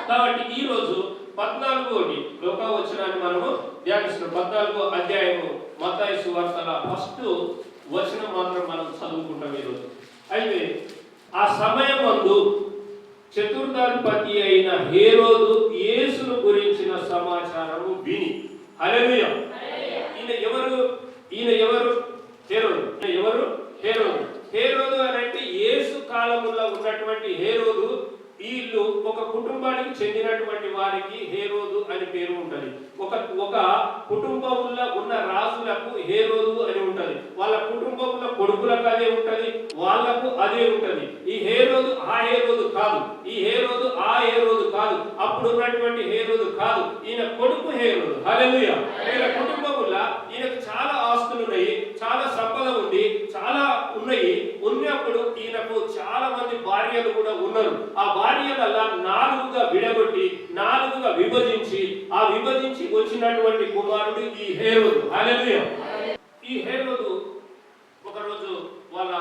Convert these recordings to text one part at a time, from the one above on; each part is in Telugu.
కాబట్టి ఈ రోజు 14వ లోకవచనాన్ని మనము ధ్యానిస్తున్నాం. 14వ అధ్యాయము మత్తయి సువార్తల ఫస్ట్ వచనం మాత్రం మనం చదువుకుంటాం ఈరోజు. అయితే ఆ సమయమందు చతుర్థాధిపతి అయిన హేరోదు యేసును గురించిన సమాచారము విని, హల్లెలూయా, ఈయన ఎవరు హేరోదు. హేరోదు అని అంటే యేసు కాలములో ఉన్నటువంటి హేరోదు. వీళ్ళు ఒక కుటుంబానికి చెందినటువంటి వారికి హేరోదు అని పేరు ఉంటది. ఒక కుటుంబంలో ఉన్న రాజులకు హేరోదు అని ఉంటది. వాళ్ళ కుటుంబంలో కొడుకులకు అదే ఉంటది, వాళ్ళకు అదే ఉంటది. ఈ హేరోదు ఆ హేరోదు కాదు, ఈ హేరోదు ఆ హేరోదు కాదు, అప్పుడు ఉన్నటువంటి హేరోదు కాదు. ఈయన కొడుకు హేరోదు. హల్లెలూయా. వీళ్ళ కుటుంబంలో ఈయనకు చాలా ఆస్తులు ఉన్నాయి, చాలా సంపద ఉంది, చాలా ఉన్నాయి. ఉన్నప్పుడు ఈయనకు చాలా మంది భార్యలు కూడా ఉన్నారు. ఆ భార్యలల్లా 4గా విడగొట్టి 4గా విభజించి ఆ విభజించి వచ్చినటువంటి కుమారుడు ఈ హేరోదు. హల్లెలూయా. ఈ హేరోదు ఒకరోజు వాళ్ళ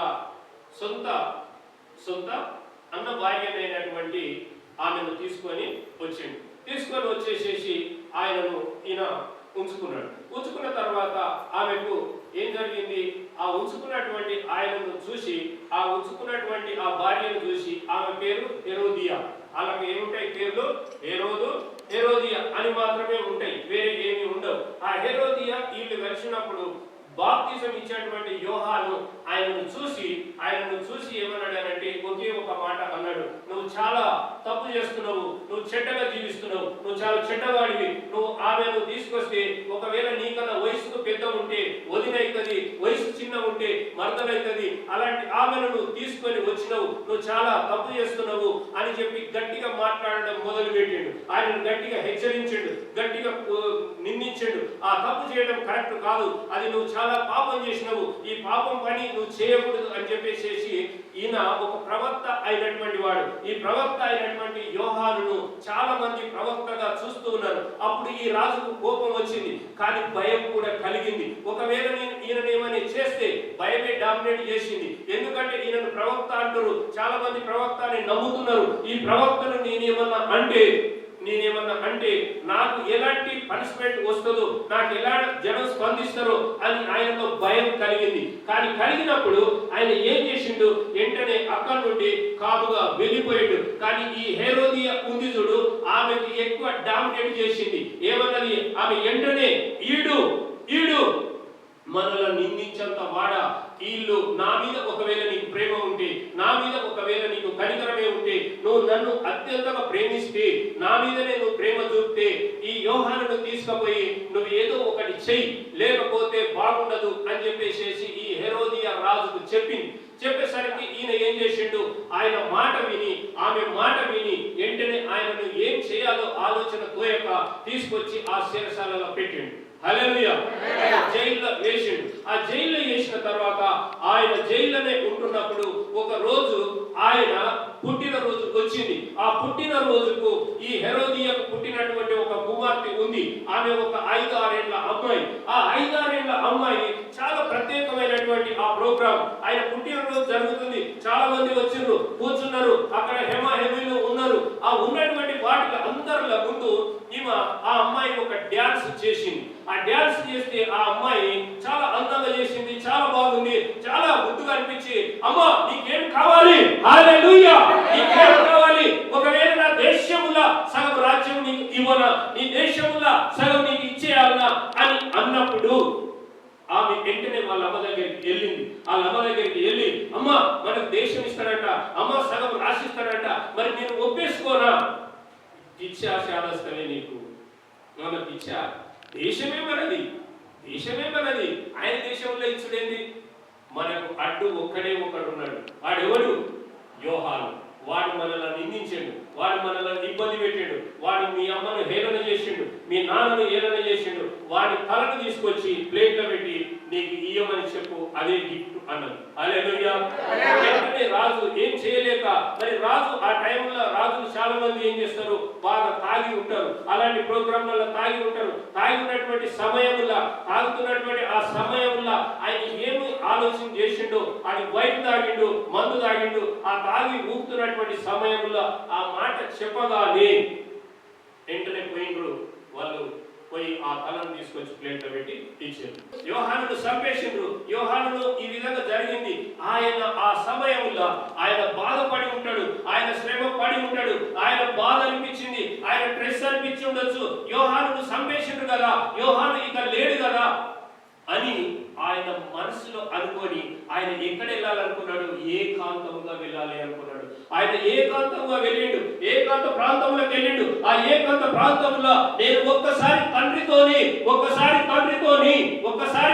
సొంత అన్న భార్యనైనటువంటి ఆమెను తీసుకొని వచ్చేసేసి ఈయన ఉంచుకున్న తర్వాత ఆమెకు ఏం జరిగింది? ఆ ఉంచుకున్నటువంటి ఆయనను చూసి, ఆ ఉంచుకున్నటువంటి ఆ భార్యను చూసి, ఆమె పేరు హెరోదియా. వాళ్ళకి ఏముంటాయి పేర్లు? హేరోదు, హెరోదియా అని మాత్రమే ఉంటాయి, వేరే ఏమీ ఉండవు. ఆ హెరోదియా వీళ్ళు కలిసినప్పుడు బాప్తిజం ఇచ్చేటువంటి యోహాను ఆయనను చూసి ఏమన్నాడంటే ఒకే ఒక మాట అన్నాడు, నువ్వు చాలా తప్పు చేస్తున్నావు, నువ్వు చెడ్డగా జీవిస్తున్నావు, నువ్వు చాలా చెడ్డవాడివి. నువ్వు ఆమెను తీసుకొస్తే ఒకవేళ నీకన్నా వయసుకు పెద్ద ఉంటే వదినైతుంది, వయసు చిన్న ఉంటే మరదలైతుంది, అలాంటి ఆమెను నువ్వు తీసుకొని వచ్చినావు, నువ్వు చాలా తప్పు చేస్తున్నావు అని చెప్పి గట్టిగా మాట్లాడడం మొదలు పెట్టాడు. ఆయనను గట్టిగా హెచ్చరించాడు, గట్టిగా నిందించాడు. ఆ తప్పు చేయడం కరెక్ట్ కాదు, అది నువ్వు చాలా పాపం చేసినావు, ఈ పాపం పని నువ్వు చేయకూడదు అని చెప్పేసి ఈయన ఒక ప్రవక్త అయినటువంటి వాడు. ఈ ప్రవక్త అయినటువంటి యోహానును చాలా మంది ప్రవక్తగా చూస్తూ ఉన్నారు. అప్పుడు ఈ రాజుకు కోపం వచ్చింది, కానీ భయం కూడా కలిగింది. ఒకవేళ ఈయననేమని చేస్తే భయమే డామినేట్ చేసింది. ఎందుకంటే ఈయనను ప్రవక్త అంటారు, చాలా మంది ప్రవక్త అని నమ్ముతున్నారు. ఈ ప్రవక్తను నేనేమన్నా అంటే నాకు ఎలాంటి పనిష్మెంట్ వస్తుందో, నాకు ఎలా జనం స్పందిస్తారో అని ఆయనలో భయం కలిగింది. కానీ కలిగినప్పుడు ఆయన ఏం చేసిండు? వెంటనే అక్కడి నుండి కాముగా వెళ్ళిపోయాడు. కానీ ఈ హేరోదియా ఉంది చూడు, ఆమెకి ఎక్కువ డామినేట్ చేసింది. ఏమన్నది ఆమె? వెంటనే ఈడు మనల్ని నిందించంత వాడా, వీళ్ళు నా మీద ఒకవేళ నీకు ప్రేమ ఉంటే, నా మీద ఒకవేళ నీకు కనికరమే ఉంటే, నువ్వు నన్ను అత్యంతగా ప్రేమిస్తే, నా మీదనే నువ్వు ప్రేమ చూపితే, ఈ యోహానును తీసుకుపోయి నువ్వు ఏదో ఒకటి చెయ్యి, లేకపోతే బాగుండదు అని చెప్పేసి ఈ హెరోదియా రాజుకు చెప్పేసరికి ఈయన ఏం చేసిండు? ఆయన మాట విని, ఆమె మాట విని వెంటనే ఆయనను ఏం చేయాలో ఆలోచన తోయక తీసుకొచ్చి ఆ శిరసాలలో పెట్టిండు. హల్లెలూయా. జైల్లో వేసిండు. ఆ జైల్లో వేసిన తర్వాత ఆయన జైల్లోనే ఉంటున్నప్పుడు ఒక రోజు ఆయన పుట్టినరోజు వచ్చింది. ఆ పుట్టినరోజుకు ఈ హెరోదియాకు పుట్టినటువంటి ఒక కుమార్తె ఉంది. ఆమె ఒక 5-6 ఏళ్ల అమ్మాయి. ఆ 5-6 ఏళ్ల అమ్మాయి చాలా ప్రత్యేకమైనటువంటి ఆ ప్రోగ్రాం. ఆయన పుట్టినరోజు జరుగుతుంది, చాలా మంది వచ్చిండ్రు, కూర్చున్నారు, అక్కడ హెమీలు ఉన్నారు. ఆ ఉన్నటువంటి వాటికి అందరిలో ముందు ఆ అమ్మాయి ఒక డ్యాన్స్ చేసింది. ఆ డ్యాన్స్ చేస్తే ఆ అమ్మాయి చాలా అందంగా చేసింది, చాలా బాగుంది, చాలా ముద్దుగా అనిపించి, అమ్మా నీకేం కావాలి? హల్లెలూయా. నీకేం కావాలి? ఒకవేళ నా దేశములో సగం రాజ్యం నీకు ఇవ్వనా, నీ దేశములో సగం నీకు ఇచ్చేయాలనా అని అన్నప్పుడు ఆమె వెంటనే వాళ్ళ అమ్మ దగ్గరికి వెళ్ళింది. వాళ్ళ అమ్మ దగ్గరికి వెళ్ళి, అమ్మ మనకు దేశం ఇస్తాడంట, అమ్మ సగం రాసిస్తాడంట, మరి నేను ఒప్పేసుకోనా? ఇచ్చా శాదస్తమే నీకు, మనకు ఇచ్చా, దేశమే మనది. ఆయన దేశంలో ఇచ్చుడేంది? మనకు అడ్డు ఒక్కడే ఒకడున్నాడు. వాడెవడు? యోహాను. వాడు మనల్ని నిందించాడు, వాడు మనల్ని ఇబ్బంది పెట్టాడు, వాడు మీ అమ్మను హేళన చేసిండు, మీ నాన్నను హేళన చేసిండు. వాడి తలను తీసుకొచ్చి ప్లేట్లో పెట్టి నీకు ఇయ్యమని చెప్పు, అదే గిఫ్ట్ అన్నది. హల్లెలూయా. వెంటనే రాజు ఏం చేయలేక, మరి రాజు ఆ టైంలో రాజులు చాలా మంది ఏం చేస్తారు? బాగా తాగి ఉంటారు, అలాంటి ప్రోగ్రాంలలో తాగి ఉంటారు. తాగి ఉన్నటువంటి సమయంలో, తాగుతున్నటువంటి ఆ సమయంలో ఆయన ఏమి ఆలోచన చేసిండో, అది వైన్ తాగిండు, మందు తాగిండు. ఆ తాగి ఊపుతున్నటువంటి సమయంలో ఆ మాట చెప్పగానే పోయి ఆ తలను తీసుకొచ్చి ప్లేట్లో పెట్టి ఇచ్చారు. యోహానును చంపేసిండ్రు. యోహానును ఈ విధంగా జరిగింది. ఆయన ఆ సమయంలో ఆయన బాధపడి ఉంటాడు, ఆయన శ్రమ పడి ఉంటాడు, ఆయన బాధ అనిపించింది, ఆయన స్ట్రెస్ అనిపించి ఉండొచ్చు. యోహానును చంపేసిండ్రు కదా, యోహాను ఇక లేడు కదా అని ఆయన మనసులో అనుకొని ఆయన ఎక్కడ వెళ్ళాలనుకున్నాడు? ఏకాంతంగా వెళ్ళాలి అనుకున్నాడు. ఆయన ఏకాంతంగా వెళ్ళిండు, ఏకాంత ప్రాంతంలోకి వెళ్ళిండు. ఆ ఏకాంత ప్రాంతంలో నేను ఒక్కసారి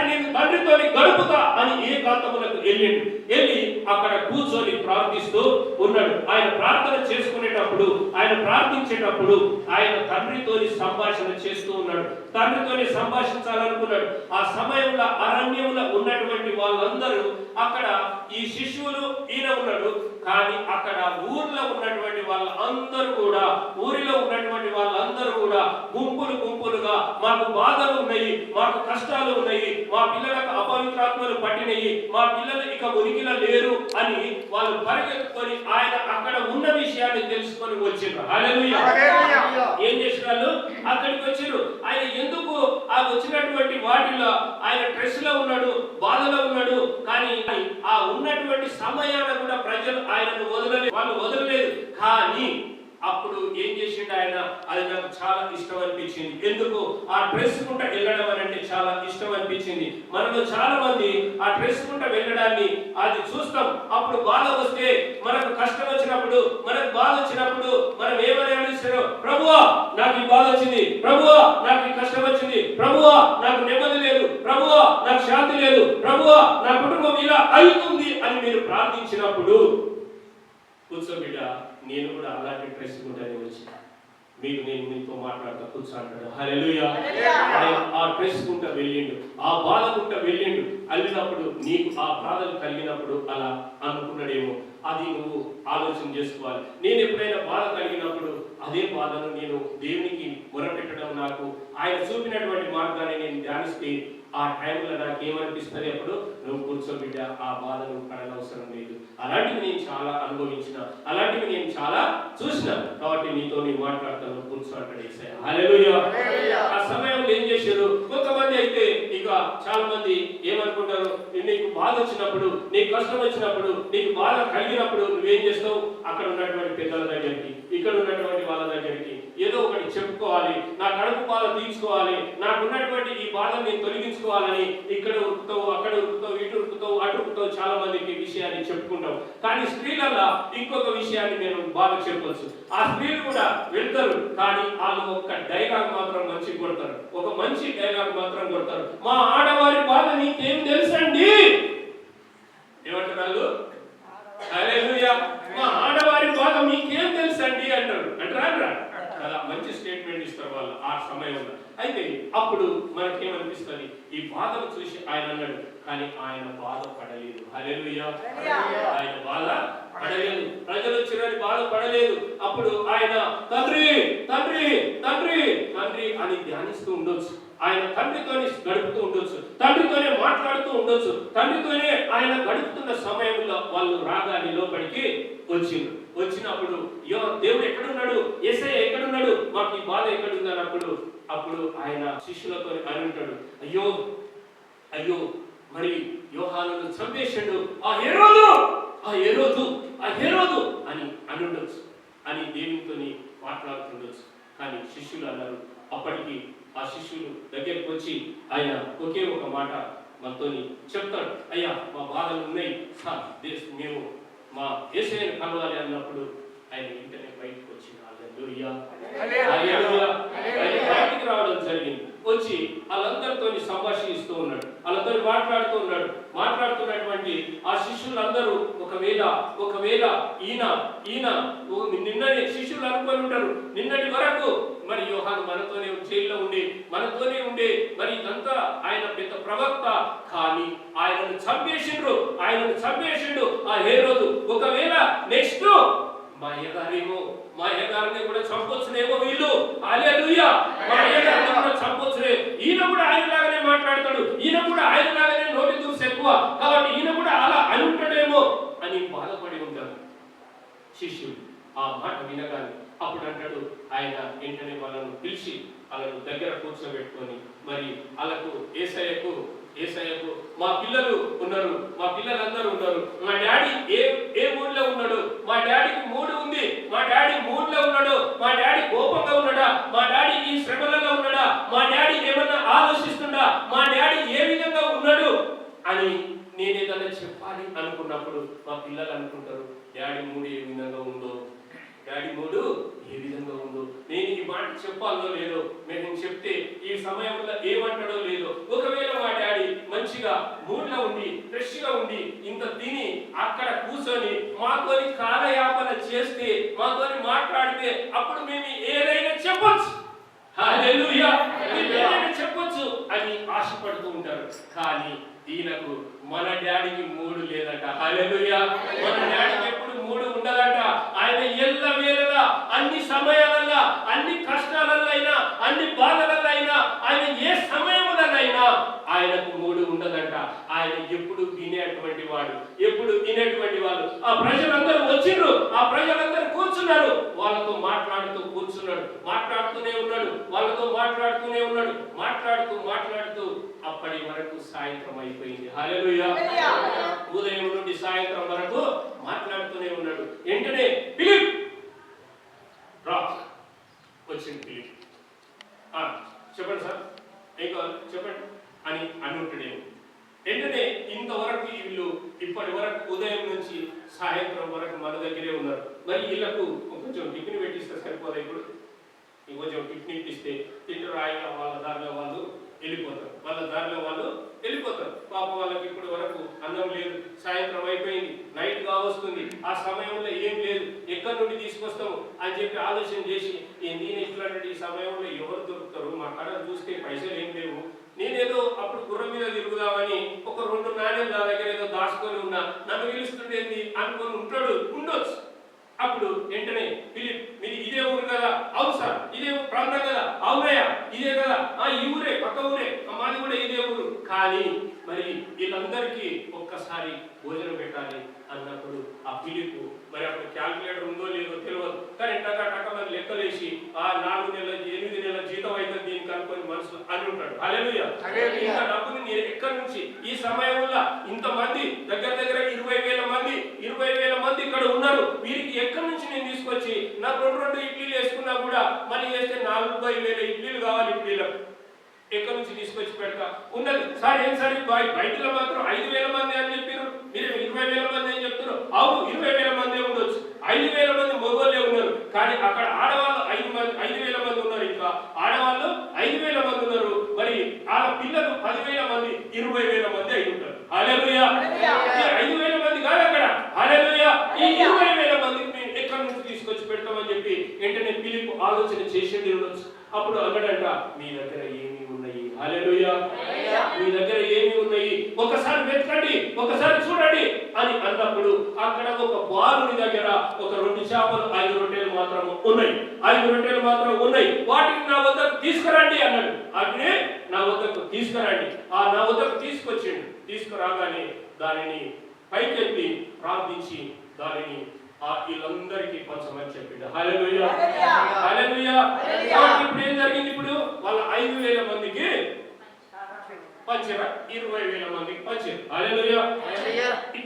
నేను తండ్రితోని గడుపుతా అని ఏకాంతములకు వెళ్ళిండు. వెళ్ళి అక్కడ కూర్చొని ప్రార్థిస్తూ ఉన్నాడు. ఆయన ప్రార్థన చేసుకునేటప్పుడు, ఆయన ప్రార్థించేటప్పుడు ఆయన తండ్రితోని సంభాషణ చేస్తూ ఉన్నాడు. తండ్రితోని సంభాషించాలనుకున్నాడు. ఆ సమయంలో అరణ్యంలో ఉన్నటువంటి వాళ్ళందరూ, అక్కడ ఈ శిష్యులు ఈయన ఉన్నాడు, కానీ అక్కడ ఊరిలో ఉన్నటువంటి వాళ్ళందరూ కూడా గుంపులుగా మాకు బాధలు ఉన్నాయి, మాకు కష్టాలు ఉన్నాయి, మా పిల్లలకు అపవిత్రాత్మలు పట్టినయి, మా పిల్లలు ఇక ఉనికిలో లేరు అని వాళ్ళు పరిగెత్తుకొని ఆయన అక్కడ ఉన్న విషయాన్ని తెలుసుకొని వచ్చిండ్రు. హల్లెలూయా. ఏం చేసినారు? అక్కడికి వచ్చిండ్రు. ఆయన ఎందుకు ఆ వచ్చినటువంటి వాటిలో ఆయన స్ట్రెస్ లో ఉన్నాడు, బాధలో ఉన్నాడు. కానీ ఆ ఉన్నటువంటి సమయాన్ని కూడా ప్రజలు ఆయనను వాళ్ళు వదలలేదు. కానీ అప్పుడు ఏం చేసిండు ఆయన? అది నాకు చాలా ఇష్టం అనిపించింది. ఎందుకు? ఆ డ్రెస్ కుంట వెళ్ళడం అని అంటే చాలా ఇష్టం అనిపించింది. మనలో చాలా మంది ఆ డ్రెస్ కుంట వెళ్ళడాన్ని అది చూస్తాం. అప్పుడు బాధ వస్తే, మనకు కష్టం వచ్చినప్పుడు, మనకు బాధ వచ్చినప్పుడు మనం ఏమని అనిపిస్తారో, ప్రభువా నాకు ఈ బాధ వచ్చింది, ప్రభువా నాకు ఈ కష్టం వచ్చింది, ప్రభువా నాకు నెమ్మది లేదు, ప్రభువా నాకు శాంతి లేదు, ప్రభువా నా కుటుంబం ఇలా అవుతుంది అని మీరు ప్రార్థించినప్పుడు, కూర్చోబిడ్డ నేను కూడా అలాంటి డ్రెస్ కుంటనే వచ్చి నేను మీతో మాట్లాడతా కూర్చో అంటాడు. హల్లెలూయా. ఆ డ్రెస్ కుంట వెళ్ళిండు, ఆ బాధ కుంట వెళ్ళిండు. వెళ్ళినప్పుడు నీకు ఆ బాధలు కలిగినప్పుడు అలా అనుకున్నాడేమో, అది నువ్వు ఆలోచన చేసుకోవాలి. నేను ఎప్పుడైనా బాధ కలిగినప్పుడు అదే బాధను నేను దేవునికి మొరపెట్టడం, నాకు ఆయన చూపినటువంటి మార్గాన్ని నేను ధ్యానిస్తే ఆ టైంలో నాకు ఏమనిపిస్తుంది? అప్పుడు నువ్వు కూర్చోబిడ్డ, ఆ బాధ నువ్వు పడనవసరం లేదు. అలాంటివి నేను చాలా అనుభవించిన, అలాంటివి నేను చాలా చూసిన, కాబట్టి నీతో నేను మాట్లాడతాను, కూర్చో అంటాడు యేసయ్య. హల్లెలూయా. ఆ సమయంలో ఏం చేశారు? కొంతమంది అయితే ఇక చాలా మంది ఏమనుకుంటారు? నీకు బాధ వచ్చినప్పుడు, నీకు కష్టం వచ్చినప్పుడు, నీకు బాధ కలిగినప్పుడు నువ్వేం చేస్తావు? అక్కడ ఉన్నటువంటి పెద్దల దగ్గరికి, ఇక్కడ ఉన్నటువంటి వాళ్ళ దగ్గరికి ఏదో ఒకటి చెప్పుకోవాలి, నా కడుపు బాధ తీర్చుకోవాలి, నాకున్నటువంటి ఈ బాధను నేను తొలగించుకోవాలని ఇక్కడ ఉరుకుతావు, అక్కడ ఉరుకుతావు, ఇటు ఉరుకుతావు, అటు ఉరుకుతావు, చాలా మందికి విషయాన్ని చెప్పుకుంటావు. కానీ స్త్రీలలో ఇంకొక విషయాన్ని నేను బాగా చెప్పొచ్చు. ఆ స్త్రీలు కూడా వెళ్తారు, కానీ వాళ్ళు ఒక డైలాగ్ మాత్రం మంచి కొడతారు, ఒక మంచి డైలాగ్ మాత్రం కొడతారు. మా ఆడవారి బాధ నీకేం తెలుసండి? ఏమంటారు వాళ్ళు? హల్లెలూయా. మా ఆడవారి బాధ మీకేం తెలుసండి అంటారు. అంటారా? అలా మంచి స్టేట్మెంట్ ఇస్తారు వాళ్ళు ఆ సమయంలో. అయితే అప్పుడు మనకేమనిపిస్తుంది? ఈ బాధను చూసి ఆయన అన్నాడు, కానీ ఆయన బాధపడలేదు. హల్లెలూయా. ఆయన బాధపడలేదు, ప్రజలు చివరి బాధపడలేదు. అప్పుడు ఆయన తండ్రి తండ్రి తండ్రి తండ్రి అని ధ్యానిస్తూ ఉండొచ్చు, ఆయన తండ్రితోనే గడుపుతూ ఉండొచ్చు, తండ్రితోనే మాట్లాడుతూ ఉండొచ్చు. తండ్రితోనే ఆయన గడుపుతున్న సమయంలో వాళ్ళు రాగానే లోపలికి వచ్చినప్పుడు దేవుడు ఎక్కడున్నాడు, యేసయ్య ఎక్కడున్నాడు, మాకు ఈ బాధ ఎక్కడుంది అన్నప్పుడు అప్పుడు ఆయన శిష్యులతో అని ఉంటాడు, అయ్యో అయ్యో మరి యోహానును చంపేశాడు ఆ హేరోదు అని అనుండొచ్చు, అని దేవునితో మాట్లాడుతుండొచ్చు. కానీ శిష్యులు అన్నారు. అప్పటికి ఆ శిష్యులు దగ్గరికి వచ్చి ఆయన ఒకే ఒక మాట మనతోని చెప్తాడు, అయ్యా మా బాధలు ఉన్నాయి సార్, మేము మా యేసయ్యను కలవాలి అన్నప్పుడు ఆయన వెంటనే బయటకు వచ్చి బయటికి రావడం జరిగింది. వచ్చి వాళ్ళందరితో సంభాషిస్తూ ఉన్నాడు, వాళ్ళతో మాట్లాడుతూ ఉన్నాడు. మాట్లాడుతున్నటువంటి ఆ శిష్యులందరూ ఒకవేళ ఈయన నిన్ననే శిష్యులు అనుకొని ఉంటారు, నిన్నటి వరకు మరి యోహాను మనతోనే జైల్లో మనతోనే ఉండే మరి ఇదంతా ఆయన పెద్ద ప్రవక్త, కానీ ఆయనను చంపేసిండు ఆ హేరోదు. ఒకవేళ నెక్స్ట్ మా అయ్యగారిని కూడా చంపొచ్చునేమో వీళ్ళు. హల్లెలూయా. మా అయ్యగారిని కూడా చంపొచ్చునే. ఈయన కూడా ఆయనలాగానే మాట్లాడతాడు, ఈయన కూడా ఆయనలాగానే నోటి దూసి ఎక్కువ, కాబట్టి ఈయన కూడా అలా అనుంటాడేమో అని బాధపడి ఉంటారు శిష్యులు. ఆ మాట వినగానే అప్పుడు అంటాడు ఆయన వెంటనే వాళ్ళను పిలిచి వాళ్ళను దగ్గర కూర్చోబెట్టుకొని మరి వాళ్ళకు ఏసయ్యకు మా పిల్లలు ఉన్నారు, మా పిల్లలందరూ ఉన్నారు, మా డాడీ ఏ మూడ్లో ఉన్నాడు, మా డాడీకి మూడు ఉంది, మా డాడీ మూడ్లో ఉన్నాడు, మా డాడీ కోపంగా ఉన్నాడా, మా డాడీ ఈ శ్రమలలో ఉన్నాడా, మా డాడీ ఏమన్నా ఆలోచిస్తుండా, మా డాడీ ఏ విధంగా ఉన్నాడు అని నేనేదన్నా చెప్పాలి అనుకున్నప్పుడు మా పిల్లలు అనుకుంటారు డాడీ మూడు ఏ విధంగా ఉందో, డాడీ మూడు ఏ విధంగా ఉందో, నేను ఈ మాట చెప్పాలో లేదో, నేను చెప్తే ఈ సమయంలో ఏమంటాడో లేదో, ఒకవేళ మా డాడీ మంచిగా మూడ్లో ఉండి ఫ్రెష్గా ఉండి ఇంత తిని అక్కడ కూర్చొని మాతోని కాలయాపన చేస్తే మాతోని మాట్లాడితే అప్పుడు మేము ఏదైనా చెప్పొచ్చు, హల్లెలూయా, ఏదైనా చెప్పొచ్చు అని ఆశపడుతూ ఉంటారు. కానీ ఈయనకు మన డాడీకి మూడు లేదట, హల్లెలూయా, మన డాడీకి ఎప్పుడు మూడు ఉండదట. ఆయన ఎల్ల వేళలా అన్ని సమయాలల్లో అన్ని కష్టాలైనా అన్ని బాధలైనా ఆయన ఏ సమయంలోనైనా ఆయనకు మూడు ఉండదంట. ఆయన ఎప్పుడు వినేటువంటి వాడు, ఎప్పుడు వినేటువంటి వాడు. ఆ ప్రజలందరూ వచ్చిండ్రు, ఆ ప్రజలందరూ కూర్చున్నారు, వాళ్ళతో మాట్లాడుతూ కూర్చున్నాడు, మాట్లాడుతూనే ఉన్నాడు, వాళ్ళతో మాట్లాడుతూనే ఉన్నాడు, మాట్లాడుతూ అప్పటి వరకు సాయంత్రం అయిపోయింది, హల్లెలూయా. ఉదయం నుండి సాయంత్రం వరకు మాట్లాడుతూనే ఉన్నాడు. వెంటనే ఫిలిప్ రా వచ్చింది. ఫిలిప్ చెప్పండి సార్, ఏం కావాలి చెప్పండి అని అనుంటాడేమో. వెంటనే ఇంతవరకు వీళ్ళు ఇప్పటి వరకు ఉదయం నుంచి సాయంత్రం వరకు మన దగ్గరే ఉన్నారు. మరి వీళ్ళకు కొంచెం టిఫిన్ పెట్టిస్తే సరిపోదా? ఇప్పుడు కొంచెం టిఫిన్ ఇప్పిస్తే తింటారు, ఆయన వాళ్ళ దారిలో వాళ్ళు వెళ్ళిపోతారు. పాప వాళ్ళకి ఇప్పటి వరకు అన్నం లేదు, సాయంత్రం అయిపోయింది, నైట్ కావస్తుంది, ఆ సమయంలో ఏం లేదు, ఎక్కడి నుండి తీసుకొస్తాము అని చెప్పి ఆలోచన చేసి నేను ఇట్లాంటి ఈ సమయంలో ఎవరు దొరుకుతారు, మా కాడ చూస్తే పైసలు ఏం లేవు, నేనేదో అప్పుడు గుర్రం మీద తిరుగుదామని ఒక 2 నాణ్యాలు నా దగ్గర ఏదో దాచుకొని ఉన్నా, నన్ను పిలుస్తుండేది అనుకొని ఉండొచ్చు. అప్పుడు వెంటనే ఫిలిప్, మీది ఇదే ఊరు కదా? అవును సార్, ఇదే ప్రాంతం కదా? అవునయ్యా ఇదే కదా? ఈ ఊరే, పక్క ఊరే, మాది కూడా ఇదే ఊరు. కానీ మరి వీళ్ళందరికీ ఒక్కసారి భోజనం పెట్టాలి అన్నప్పుడు ఆ ఫిలిప్ మరి అప్పుడు క్యాల్కులేటర్ ఉందో లేదో తెలియదు, కానీ టకమని లెక్కలేసి ఆ 4 నెలల 8 నెలల జీతం అయితే దీనికి అనుకొని మనసు అని ఉంటాడు, హల్లెలూయా. ఇంత డబ్బుని నేను ఎక్కడి నుంచి ఈ సమయంలో ఇంతమంది దగ్గర 20,000 మంది ఇక్కడ ఉన్నారు, వీరికి ఎక్కడి నుంచి నేను తీసుకొచ్చి నాకు 2 ఇడ్లీలు వేసుకున్నా కూడా మళ్ళీ వేస్తే 40,000 ఇడ్లీలు కావాలి, ఇడ్లీలకు ఎక్కడి నుంచి తీసుకొచ్చి పెడతా ఉన్నది సార్. ఏం సార్ బయటలో మాత్రం 5,000 మంది అని చెప్పారు, మీరు 20,000 మంది అని చెప్తున్నారు. అవును 20,000 మంది ఉండొచ్చు, 5,000 మంది మగవాళ్ళే ఉన్నారు, కానీ అక్కడ ఆడవాళ్ళు 5,000 మంది ఉన్నారు, ఇంకా ఆడవాళ్ళు 5,000 మంది ఉన్నారు. మరి వాళ్ళ పిల్లలు 10,000 మంది, 20,000 మంది అయి ఉంటారు, హల్లెలూయా. 5,000 మంది కాదు అక్కడ, హల్లెలూయా. ఈ 20,000 మందికి మేము ఎక్కడి నుంచి తీసుకొచ్చి పెడతామని చెప్పి వెంటనే ఫిలిప్ ఆలోచన చేసేది ఉండొచ్చు. అప్పుడు అక్కడంట మీ దగ్గర ఏమి ఉన్నాయి, హల్లెలూయా, మీ దగ్గర ఏమి ఉన్నాయి, ఒకసారి వెతకండి, ఒకసారి చూడండి అని అన్నప్పుడు అక్కడ ఒక బాలుని దగ్గర ఒక 2 చేపలు 5 రొట్టెలు మాత్రం ఉన్నాయి, వాటిని నా వద్దకు తీసుకురండి అన్నాడు. అట్నే నా వద్దకు తీసుకురండి. నా వద్దకు తీసుకురాగానే దానిని పైకెత్తి ప్రార్థించి దానిని వీళ్ళందరికీ పంచమని చెప్పిండు, హల్లెలూయా. ఇప్పుడు ఏం జరిగింది? ఇప్పుడు వాళ్ళ 5,000 మందికి పంచారు, 20,000 మందికి పంచారు, హల్లెలూయా.